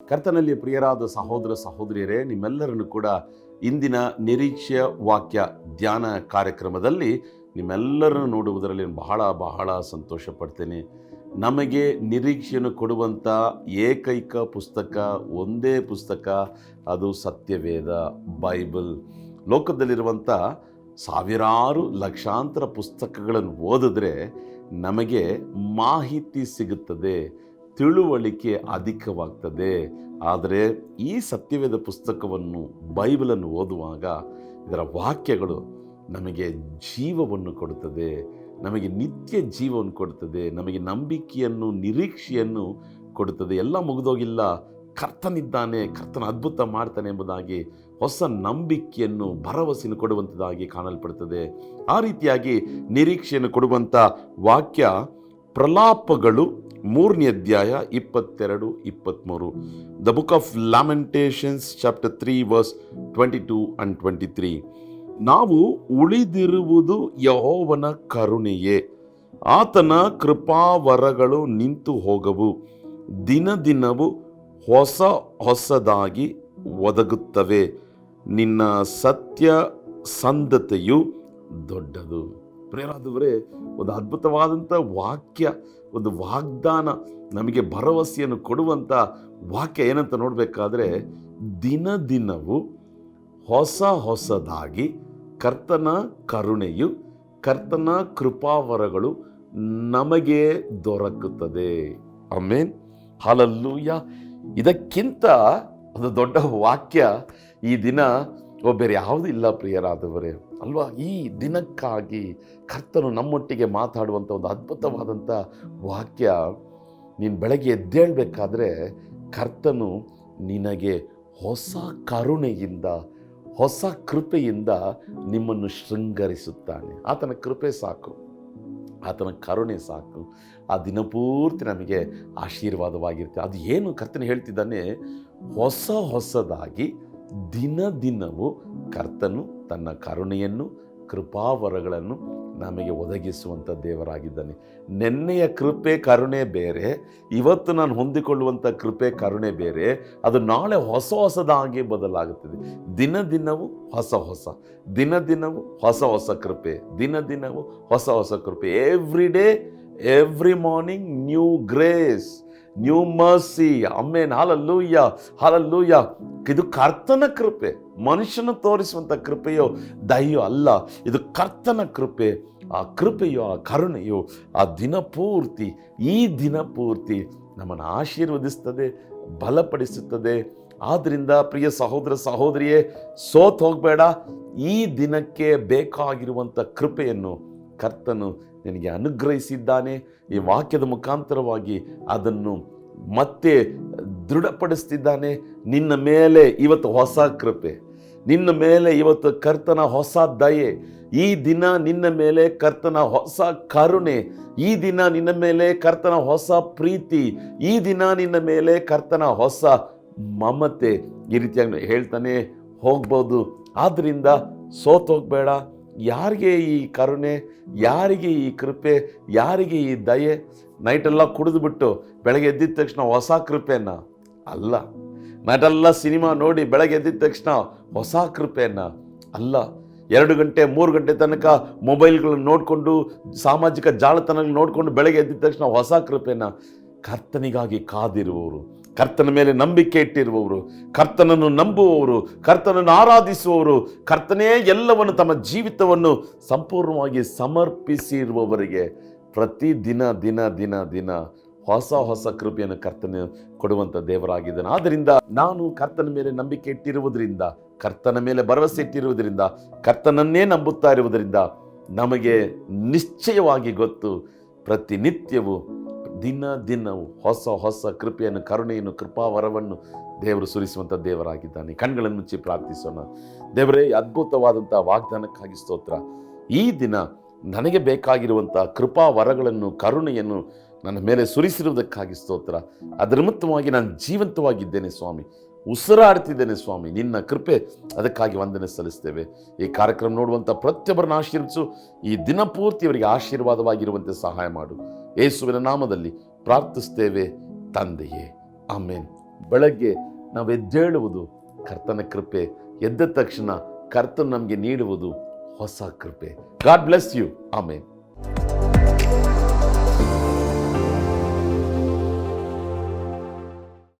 ಕರ್ತನಲ್ಲಿ ಪ್ರಿಯರಾದ ಸಹೋದರ ಸಹೋದರಿಯರೇ, ನಿಮ್ಮೆಲ್ಲರನ್ನು ಕೂಡ ಇಂದಿನ ನಿರೀಕ್ಷೆಯ ವಾಕ್ಯ ಧ್ಯಾನ ಕಾರ್ಯಕ್ರಮದಲ್ಲಿ ನಿಮ್ಮೆಲ್ಲರನ್ನು ನೋಡುವುದರಲ್ಲಿ ಬಹಳ ಬಹಳ ಸಂತೋಷ ಪಡ್ತೇನೆ. ನಮಗೆ ನಿರೀಕ್ಷೆಯನ್ನು ಕೊಡುವಂಥ ಏಕೈಕ ಪುಸ್ತಕ ಒಂದೇ ಪುಸ್ತಕ, ಅದು ಸತ್ಯವೇದ, ಬೈಬಲ್. ಲೋಕದಲ್ಲಿರುವಂಥ ಸಾವಿರಾರು ಲಕ್ಷಾಂತರ ಪುಸ್ತಕಗಳನ್ನು ಓದಿದ್ರೆ ನಮಗೆ ಮಾಹಿತಿ ಸಿಗುತ್ತದೆ, ತಿಳುವಳಿಕೆ ಅಧಿಕವಾಗ್ತದೆ. ಆದರೆ ಈ ಸತ್ಯವೇದ ಪುಸ್ತಕವನ್ನು, ಬೈಬಲನ್ನು ಓದುವಾಗ ಇದರ ವಾಕ್ಯಗಳು ನಮಗೆ ಜೀವವನ್ನು ಕೊಡುತ್ತದೆ, ನಮಗೆ ನಿತ್ಯ ಜೀವವನ್ನು ಕೊಡುತ್ತದೆ, ನಮಗೆ ನಂಬಿಕೆಯನ್ನು, ನಿರೀಕ್ಷೆಯನ್ನು ಕೊಡುತ್ತದೆ. ಎಲ್ಲ ಮುಗಿದೋಗಿಲ್ಲ, ಕರ್ತನಿದ್ದಾನೆ, ಕರ್ತನ ಅದ್ಭುತ ಮಾಡ್ತಾನೆ ಎಂಬುದಾಗಿ ಹೊಸ ನಂಬಿಕೆಯನ್ನು, ಭರವಸೆಯನ್ನು ಕೊಡುವಂಥದ್ದಾಗಿ ಕಾಣಲ್ಪಡುತ್ತದೆ. ಆ ರೀತಿಯಾಗಿ ನಿರೀಕ್ಷೆಯನ್ನು ಕೊಡುವಂಥ ವಾಕ್ಯ ಪ್ರಲಾಪಗಳು 3ನೇ ಅಧ್ಯಾಯ 22-23. The book of Lamentations chapter 3 verse 22 and 23. ನಾವು ಉಳಿದಿರುವುದು ಯೆಹೋವನ ಕರುಣೆಯೇ, ಆತನ ಕೃಪಾವರಗಳು ನಿಂತು ಹೋಗವು, ದಿನ ದಿನವೂ ಹೊಸ ಹೊಸದಾಗಿ ಒದಗುತ್ತವೆ, ನಿನ್ನ ಸತ್ಯ ಸಂಧತೆಯು ದೊಡ್ಡದು. ಪ್ರಿಯರಾದವರೇ, ಒಂದು ಅದ್ಭುತವಾದಂಥ ವಾಕ್ಯ, ಒಂದು ವಾಗ್ದಾನ, ನಮಗೆ ಭರವಸೆಯನ್ನು ಕೊಡುವಂಥ ವಾಕ್ಯ ಏನಂತ ನೋಡಬೇಕಾದ್ರೆ, ದಿನ ದಿನವೂ ಹೊಸ ಹೊಸದಾಗಿ ಕರ್ತನ ಕರುಣೆಯು, ಕರ್ತನ ಕೃಪಾವರಗಳು ನಮಗೆ ದೊರಕುತ್ತದೆ. Amen, hallelujah. ಇದಕ್ಕಿಂತ ಒಂದು ದೊಡ್ಡ ವಾಕ್ಯ ಈ ದಿನ ಬೇರೆ ಯಾವುದೂ ಇಲ್ಲ ಪ್ರಿಯರಾದವರೇ, ಅಲ್ವಾ? ಈ ದಿನಕ್ಕಾಗಿ ಕರ್ತನು ನಮ್ಮೊಟ್ಟಿಗೆ ಮಾತಾಡುವಂಥ ಒಂದು ಅದ್ಭುತವಾದಂಥ ವಾಕ್ಯ. ನೀನು ಬೆಳಗ್ಗೆ ಎದ್ದೇಳಬೇಕಾದ್ರೆ ಕರ್ತನು ನಿನಗೆ ಹೊಸ ಕರುಣೆಯಿಂದ, ಹೊಸ ಕೃಪೆಯಿಂದ ನಿಮ್ಮನ್ನು ಶೃಂಗರಿಸುತ್ತಾನೆ. ಆತನ ಕೃಪೆ ಸಾಕು, ಆತನ ಕರುಣೆ ಸಾಕು. ಆ ದಿನಪೂರ್ತಿ ನಮಗೆ ಆಶೀರ್ವಾದವಾಗಿರುತ್ತೆ. ಅದು ಏನು ಕರ್ತನು ಹೇಳ್ತಿದ್ದಾನೆ, ಹೊಸ ಹೊಸದಾಗಿ ದಿನ ದಿನವೂ ಕರ್ತನು ತನ್ನ ಕರುಣೆಯನ್ನು, ಕೃಪಾವರಗಳನ್ನು ನಮಗೆ ಒದಗಿಸುವಂಥ ದೇವರಾಗಿದ್ದಾನೆ. ನೆನ್ನೆಯ ಕೃಪೆ ಕರುಣೆ ಬೇರೆ, ಇವತ್ತು ನಾನು ಹೊಂದಿಕೊಳ್ಳುವಂಥ ಕೃಪೆ ಕರುಣೆ ಬೇರೆ. ಅದು ನಾಳೆ ಹೊಸ ಹೊಸದಾಗಿ ಬದಲಾಗುತ್ತದೆ. ದಿನ ದಿನವೂ ಹೊಸ ಹೊಸ, ದಿನ ದಿನವೂ ಹೊಸ ಹೊಸ ಕೃಪೆ, ದಿನ ದಿನವೂ ಹೊಸ ಹೊಸ ಕೃಪೆ. Every day, every morning new grace, new mercy. Amen, hallelujah, hallelujah. ಇದು ಕರ್ತನ ಕೃಪೆ, ಮನುಷ್ಯನ ತೋರಿಸುವಂಥ ಕೃಪೆಯೋ ದಯೆಯೋ ಅಲ್ಲ, ಇದು ಕರ್ತನ ಕೃಪೆ. ಆ ಕೃಪೆಯೋ, ಆ ಕರುಣೆಯೋ ಆ ದಿನಪೂರ್ತಿ, ಈ ದಿನಪೂರ್ತಿ ನಮ್ಮನ್ನು ಆಶೀರ್ವದಿಸ್ತದೆ, ಬಲಪಡಿಸುತ್ತದೆ. ಆದ್ದರಿಂದ ಪ್ರಿಯ ಸಹೋದರ ಸಹೋದರಿಯೇ, ಸೋತ್ ಹೋಗಬೇಡ. ಈ ದಿನಕ್ಕೆ ಬೇಕಾಗಿರುವಂಥ ಕೃಪೆಯನ್ನು ಕರ್ತನು ನಿನಗೆ ಅನುಗ್ರಹಿಸಿದ್ದಾನೆ. ಈ ವಾಕ್ಯದ ಮುಖಾಂತರವಾಗಿ ಅದನ್ನು ಮತ್ತೆ ದೃಢಪಡಿಸ್ತಿದ್ದಾನೆ. ನಿನ್ನ ಮೇಲೆ ಇವತ್ತು ಹೊಸ ಕೃಪೆ, ನಿನ್ನ ಮೇಲೆ ಇವತ್ತು ಕರ್ತನ ಹೊಸ ದಯೆ, ಈ ದಿನ ನಿನ್ನ ಮೇಲೆ ಕರ್ತನ ಹೊಸ ಕರುಣೆ, ಈ ದಿನ ನಿನ್ನ ಮೇಲೆ ಕರ್ತನ ಹೊಸ ಪ್ರೀತಿ, ಈ ದಿನ ನಿನ್ನ ಮೇಲೆ ಕರ್ತನ ಹೊಸ ಮಮತೆ. ಈ ರೀತಿಯಾಗಿ ಹೇಳ್ತಾನೆ ಹೋಗ್ಬೋದು. ಆದ್ದರಿಂದ ಸೋತೋಗ್ಬೇಡ. ಯಾರಿಗೆ ಈ ಕರುಣೆ, ಯಾರಿಗೆ ಈ ಕೃಪೆ, ಯಾರಿಗೆ ಈ ದಯೆ? ನೈಟೆಲ್ಲ ಕುಡಿದುಬಿಟ್ಟು ಬೆಳಗ್ಗೆ ಎದ್ದಿದ ತಕ್ಷಣ ಹೊಸ ಕೃಪೆಯನ್ನ ಅಲ್ಲ. ನೈಟೆಲ್ಲ ಸಿನಿಮಾ ನೋಡಿ ಬೆಳಗ್ಗೆ ಎದ್ದಿದ ತಕ್ಷಣ ಹೊಸ ಕೃಪೆಯನ್ನ ಅಲ್ಲ. 2 ಗಂಟೆ 3 ಗಂಟೆ ತನಕ ಮೊಬೈಲ್ಗಳನ್ನು ನೋಡಿಕೊಂಡು, ಸಾಮಾಜಿಕ ಜಾಲತಾಣಗಳು ನೋಡಿಕೊಂಡು ಬೆಳಗ್ಗೆ ಎದ್ದಿದ ತಕ್ಷಣ ಹೊಸ ಕೃಪೆಯನ್ನ. ಕರ್ತನಿಗಾಗಿ ಕಾದಿರುವವರು, ಕರ್ತನ ಮೇಲೆ ನಂಬಿಕೆ ಇಟ್ಟಿರುವವರು, ಕರ್ತನನ್ನು ನಂಬುವವರು, ಕರ್ತನನ್ನು ಆರಾಧಿಸುವವರು, ಕರ್ತನೇ ಎಲ್ಲವನ್ನು ತಮ್ಮ ಜೀವಿತವನ್ನು ಸಂಪೂರ್ಣವಾಗಿ ಸಮರ್ಪಿಸಿರುವವರಿಗೆ ಪ್ರತಿ ದಿನ ದಿನ ದಿನ ದಿನ ಹೊಸ ಹೊಸ ಕೃಪೆಯನ್ನು ಕರ್ತನ ಕೊಡುವಂಥ ದೇವರಾಗಿದ್ದಾನೆ. ಆದ್ದರಿಂದ ನಾನು ಕರ್ತನ ಮೇಲೆ ನಂಬಿಕೆ ಇಟ್ಟಿರುವುದರಿಂದ, ಕರ್ತನ ಮೇಲೆ ಭರವಸೆ ಇಟ್ಟಿರುವುದರಿಂದ, ಕರ್ತನನ್ನೇ ನಂಬುತ್ತಾ ಇರುವುದರಿಂದ ನಮಗೆ ನಿಶ್ಚಯವಾಗಿ ಗೊತ್ತು, ಪ್ರತಿನಿತ್ಯವೂ ದಿನ ದಿನವೂ ಹೊಸ ಹೊಸ ಕೃಪೆಯನ್ನು, ಕರುಣೆಯನ್ನು, ಕೃಪಾವರವನ್ನು ದೇವರು ಸುರಿಸುವಂಥ ದೇವರಾಗಿದ್ದಾನೆ. ಕಣ್ಗಳನ್ನು ಮುಚ್ಚಿ ಪ್ರಾರ್ಥಿಸೋಣ. ದೇವರೇ, ಅದ್ಭುತವಾದಂಥ ವಾಗ್ದಾನಕ್ಕಾಗಿ ಸ್ತೋತ್ರ. ಈ ದಿನ ನನಗೆ ಬೇಕಾಗಿರುವಂಥ ಕೃಪಾವರಗಳನ್ನು, ಕರುಣೆಯನ್ನು ನನ್ನ ಮೇಲೆ ಸುರಿಸಿರುವುದಕ್ಕಾಗಿ ಸ್ತೋತ್ರ. ಅದರ ನಿಮಿತ್ತವಾಗಿ ನಾನು ಜೀವಂತವಾಗಿದ್ದೇನೆ ಸ್ವಾಮಿ, ಉಸಿರಾಡ್ತಿದ್ದೇನೆ ಸ್ವಾಮಿ. ನಿನ್ನ ಕೃಪೆ, ಅದಕ್ಕಾಗಿ ವಂದನೆ ಸಲ್ಲಿಸ್ತೇವೆ. ಈ ಕಾರ್ಯಕ್ರಮ ನೋಡುವಂಥ ಪ್ರತಿಯೊಬ್ಬರನ್ನು ಆಶೀರ್ವಿಸು. ಈ ದಿನಪೂರ್ತಿ ಅವರಿಗೆ ಆಶೀರ್ವಾದವಾಗಿರುವಂತೆ ಸಹಾಯ ಮಾಡು. ಯೇಸುವಿನ ನಾಮದಲ್ಲಿ ಪ್ರಾರ್ಥಿಸ್ತೇವೆ ತಂದೆಯೇ, ಆಮೇನ್. ಬೆಳಗ್ಗೆ ನಾವು ಎದ್ದೇಳುವುದು ಕರ್ತನ ಕೃಪೆ, ಎದ್ದ ತಕ್ಷಣ ಕರ್ತನು ನಮಗೆ ನೀಡುವುದು ಹೊಸ ಕೃಪೆ. God bless you. ಆಮೇನ್.